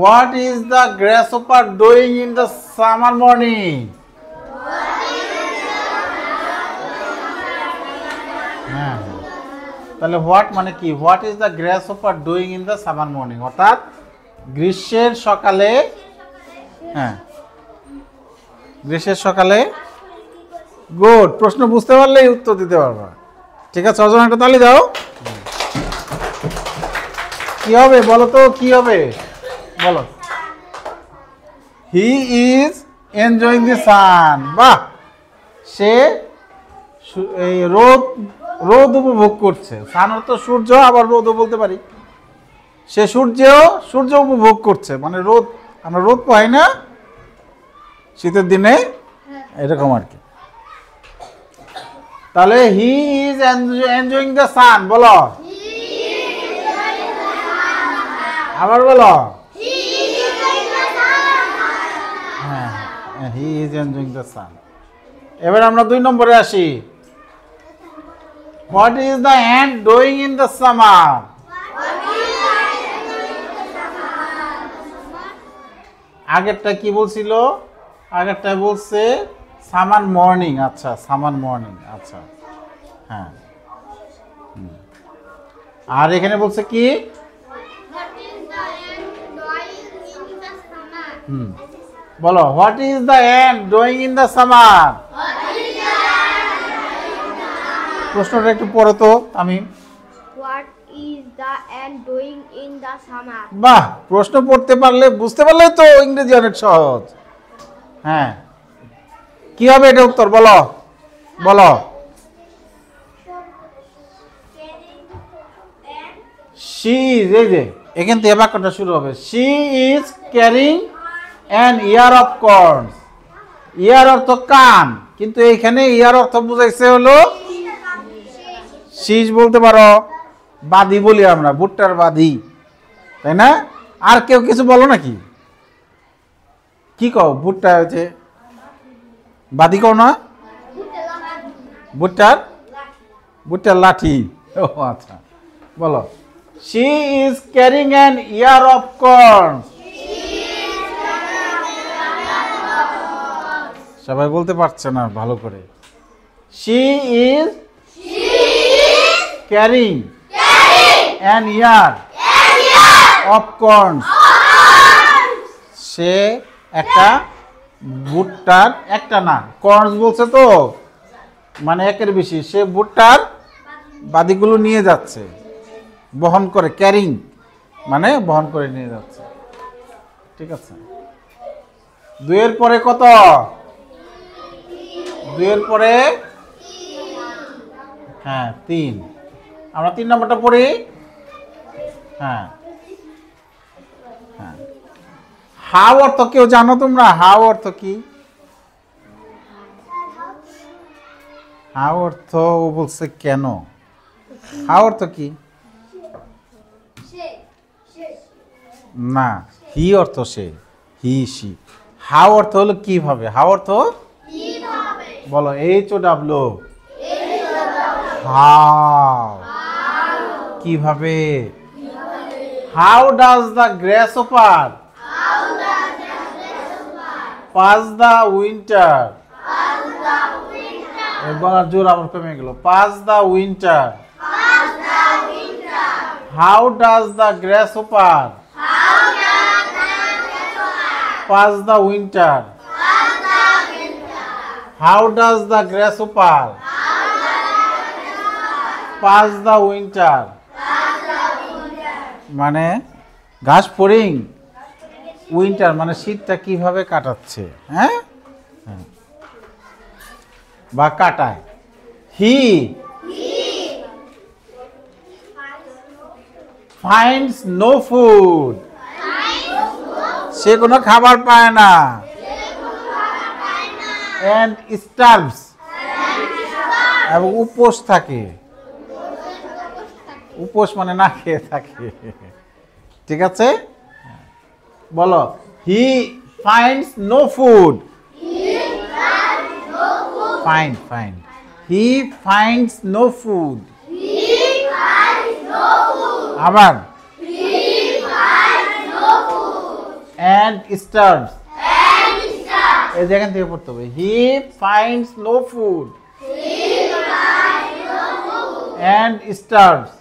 What is the grasshopper doing in the summer morning? হ্যাঁ, তাহলে what মানে কি? What is the গ্রাসহপার doing in the summer morning, অর্থাৎ গ্রীষ্মের সকালে। হ্যাঁ, গ্রীষ্মের সকালে। গুড, প্রশ্ন বুঝতে পারলেই উত্তর দিতে পারবা। ঠিক আছে, অজন একটা তালি দাও। কি হবে বলো তো, কি হবে বলো? হি ইজ এনজয়িং দি সান। বাহ, সে এই রোদ উপভোগ করছে। সান অর্থ সূর্য, আবার রোদও বলতে পারি। সে সূর্য উপভোগ করছে, মানে রোদ, আমরা রোদ পাই না শীতের দিনে, এরকম আর কি। তাহলে he is enjoying the sun, বলো আবার বলো। হ্যাঁ, he is enjoying the sun. এবার আমরা 2 নম্বরে আসি। What is the ant doing in the summer? আগেরটা কি বলছিল? আগেরটা বলছে সামার মর্নিং। আচ্ছা, সামার মর্নিং। আচ্ছা, হ্যাঁ। আর এখানে বলছে কি? বলো, what is the ant doing in the summer? প্রশ্নটা একটু পড়ো তো আমি। What is the ant doing in the summer? বাহ, প্রশ্ন পড়তে পারলে, বুঝতে পারলে তো ইংরেজি অনেক সহজ। হ্যাঁ, কি হবে এটা উত্তর? বলো বলো। শি ইজ, এই যে এখান থেকে বাক্যটা শুরু হবে। She is carrying an ear of corn. Ear অর্থ কান, কিন্তু এইখানে ইয়ার অর্থ বুঝাইছে হলো শীষ। বলতে পারো বাদি বলি আমরা, ভুট্টার বাদি, তাই না? আর কেউ কিছু বলো নাকি? কি কও? ভুট্টা হচ্ছে বাদি কও না? ভুট্টার লাঠি। ও আচ্ছা, বলো। She is carrying an ear of corn. সবাই বলতে পারছে না ভালো করে। She is carrying an ear of corn. সে একটা ভুট্টার, একটা না, কর্নস বলছে তো মানে একের বেশি, সে ভুট্টার বাদিগুলো নিয়ে যাচ্ছে, বহন করে। ক্যারিং মানে বহন করে নিয়ে যাচ্ছে। ঠিক আছে, 2 এর পরে কত? 2 এর পরে হ্যাঁ 3। আমরা 3 নম্বরটা পড়ি। হ্যাঁ, হ্যাঁ। হাউ অর্থ কেউ জানো তোমরা? হাউ অর্থ কি? হাউ অর্থ ও বলছে কেন। হাউ অর্থ কি? না, হি অর্থ সে, হি সি। হাউ অর্থ হলো কিভাবে। হাউ অর্থ বলো, HOW। হাউ, কিভাবে। How does the গ্রাসহপার pass the winter. বলার জোর আমার কমে গেল। Pass the winter. How does the গ্রাসহপার pass the winter. How does the গ্রাসহপার pass the winter. মানে ঘাস ফড়িং উইন্টার মানে শীতটা কিভাবে কাটাচ্ছে, হ্যাঁ, বা কাটায়। He finds no food. সে কোনো খাবার পায় না। এন্ড স্টার্ভস, এবং উপোস থাকে। উপোস মানে না খেয়ে থাকে। ঠিক আছে, বলো। He finds no food. Find, find. He finds no food. আবার and starves. এই যেখান থেকে পড়তে হবে he finds no food and starves.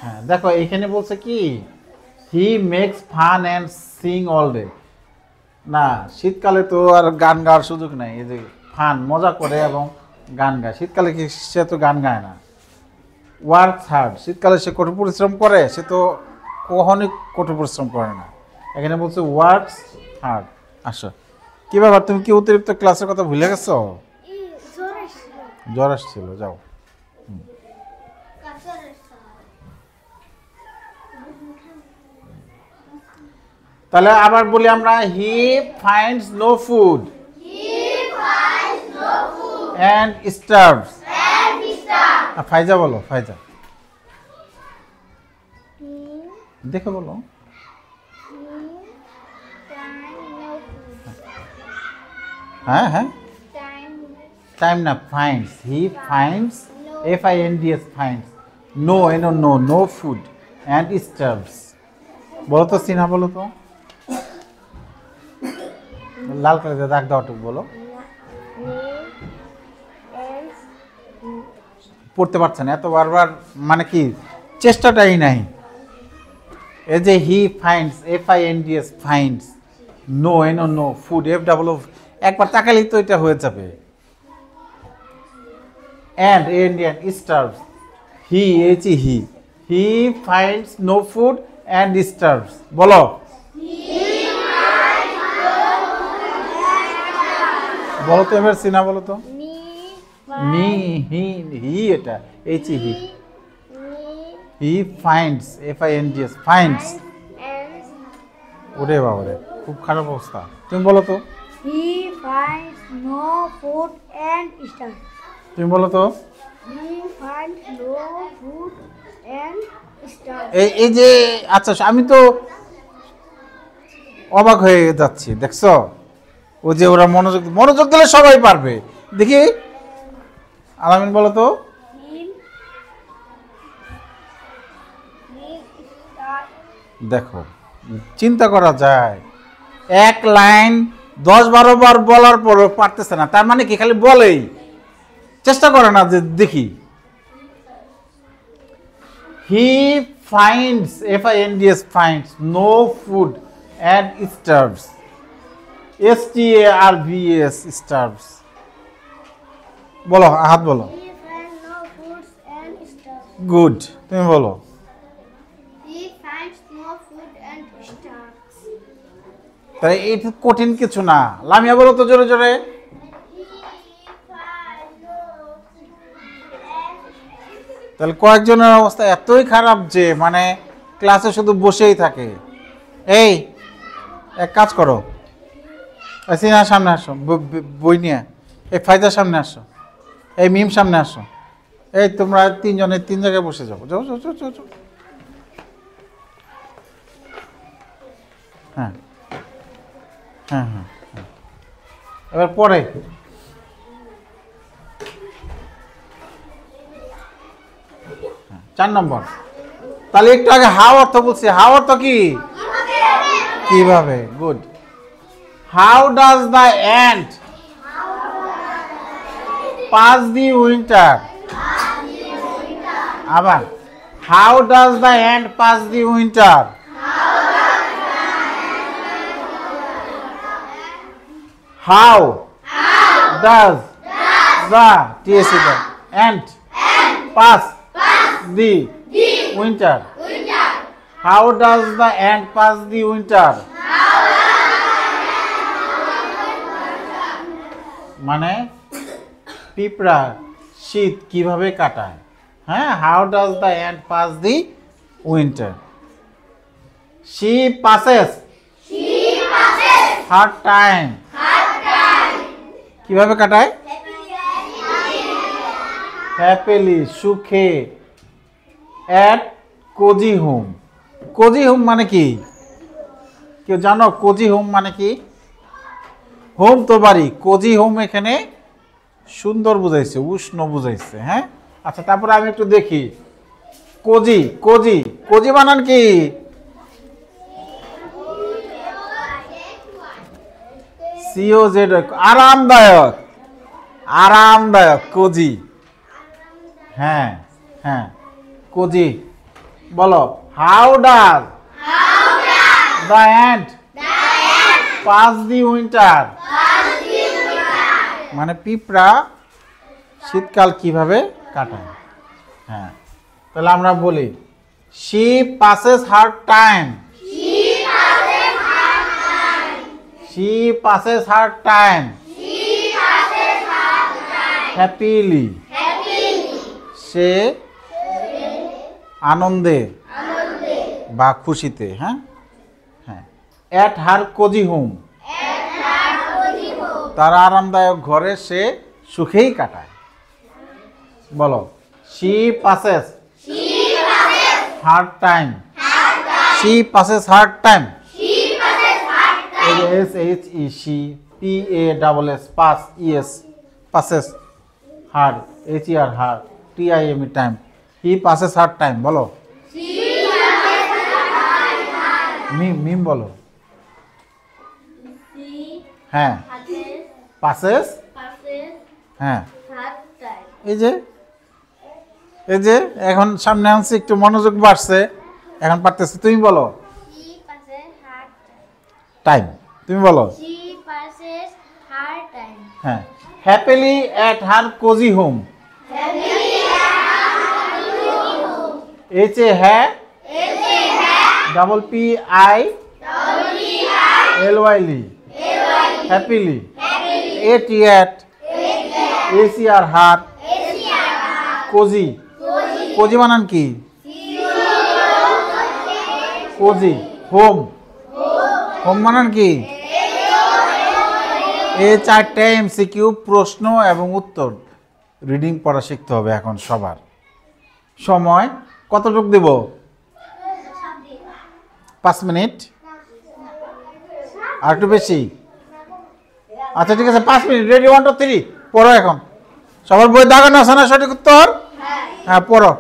হ্যাঁ দেখো এখানে বলছে কি he makes fun and sing all day. না শীতকালে তো আর গান গাওয়ার সুযোগ নাই, এই যে ফান মজা করে এবং গান গায়। শীতকালে কি সে তো গান গায় না। ওয়ার্কস হার্ড, শীতকালে সে কঠোর পরিশ্রম করে, সে তো কখনই কঠোর পরিশ্রম করে না। এখানে বলছে ওয়ার্কস হার্ড। আসো কি ব্যাপার, তুমি কি অতিরিক্ত ক্লাসের কথা ভুলে গেছো? জ্বর আসছিল, যাও। তাহলে আবার বলি আমরা he finds no food and starves. ফাইজা বলো, ফাইজা দেখে বলো। হ্যাঁ হ্যাঁ টাইম না, finds, he finds FINDS finds no no food and starves। বলো তো সিনহা, বলো তো লাল কালার দাগ দাওটুক বলো। পড়তে পারছে না এত বারবার, মানে কি চেষ্টাটাই নাই। এই যে he finds FINDS finds no no food FW, একবার তাকালেই তো এটা হয়ে যাবে। and starves, he finds no food and starves। বলো বলো তো এবার সিনা বলো তো। হি এটা হি ফাইন্ডস FINDS ফাইন্ডস। ওরে বাবা রে, খুব খারাপ অবস্থা। তুমি বলো তো। He finds no food and starves. তুমি বলো তো। He finds no food and starves. এই যে আচ্ছা আমি তো অবাক হয়ে যাচ্ছি, দেখছো ও যে ওরা মনোযোগ দিলে সবাই পারবে। দেখি আলামিন বলো তো। দেখো চিন্তা করা যায়, এক লাইন 10-12 বার বলার পরও পারতেছে না, তার মানে কি খালি বলেই, চেষ্টা করে না যে দেখি। He finds FINDS finds no food and starves, STARVS starves। বলো আহাত বলো। He finds no food and starves. Good, তুমি বলো। He finds no food and starves. তাই এটা কঠিন কিছু না। লামিয়া বলো তো জোরে জোরে। তাহলে কয়েকজনের অবস্থা এতই খারাপ যে মানে ক্লাসে শুধু বসেই থাকে। এই এক কাজ করো, সিনা সামনে আসো, বই নিয়ে। এই ফাইজার সামনে আসো, এই মিম সামনে আসো। এই তোমরা তিনজনে 3 জায়গায় বসে যাও, যাও যাও যাও যাও। হ্যাঁ হ্যাঁ হ্যাঁ, এবার পরে 4 নম্বর। তাহলে একটু আগে হাউ অর্থ বলছি, হাউ অর্থ কি কিভাবে। Good. How does the ant pass the winter. আবার how does the ant pass the winter. How does the ant pass the winter. How does the ant pass the winter? মানে পিঁপড়া শীত কিভাবে কাটায়। হ্যাঁ, how does the ant pass the winter? She passes her time কিভাবে কাটায়? Happily সুখে। at cozy home। cozy home মানে কি কেউ জানো? cozy home মানে কি? হোম তো বাড়ি, cozy home এখানে সুন্দর বুঝাইছে, উষ্ণ বুঝাইছে। হ্যাঁ আচ্ছা, তারপরে আমি একটু দেখি cozy cozy cozy বানান কি? COZ আরামদায়ক, আরামদায়ক, কোজি। হ্যাঁ হ্যাঁ, কোজি। বলো, how does the ant pass the winter. মানে পিঁপড়া শীতকাল কিভাবে কাটায়। হ্যাঁ, তাহলে আমরা বলি she passes her time, she passes her time happily, সে আনন্দে বা খুশিতে। হ্যাঁ হ্যাঁ, অ্যাট হার কোজি হোম, তার আরামদায়ক ঘরে সে সুখেই কাটায়। বলো, she passes her time, she passes her time, SHE, she, PASS, pass, ES, passes, her, HER, her, TIME, time, he passes her time. বলো, মিম বলো। হ্যাঁ, পাসেস, হ্যাঁ, এই যে এখন সামনে আনছি, একটু মনোযোগ বাড়ছে, এখন পারতেছে। তুমি বলো টাইম, তুমি বলো। হ্যাঁ, happily at her cosy home, HA হ্যাঁ, PPILY happily, AT at, ACR her, cosy. Cosy বানান কি? কোজি। হোম, হোম বানান কি? এই 4টে MCQ প্রশ্ন এবং উত্তর রিডিং পড়া শিখতে হবে এখন সবার। সময় কতটুকু দেব? 5 মিনিট, আর একটু বেশি? আচ্ছা ঠিক আছে, 5 মিনিট। রেডি, 1 2 3 পড়ো। এখন সবার বই দাগানো আছে না সঠিক উত্তর? হ্যাঁ, পড়ো।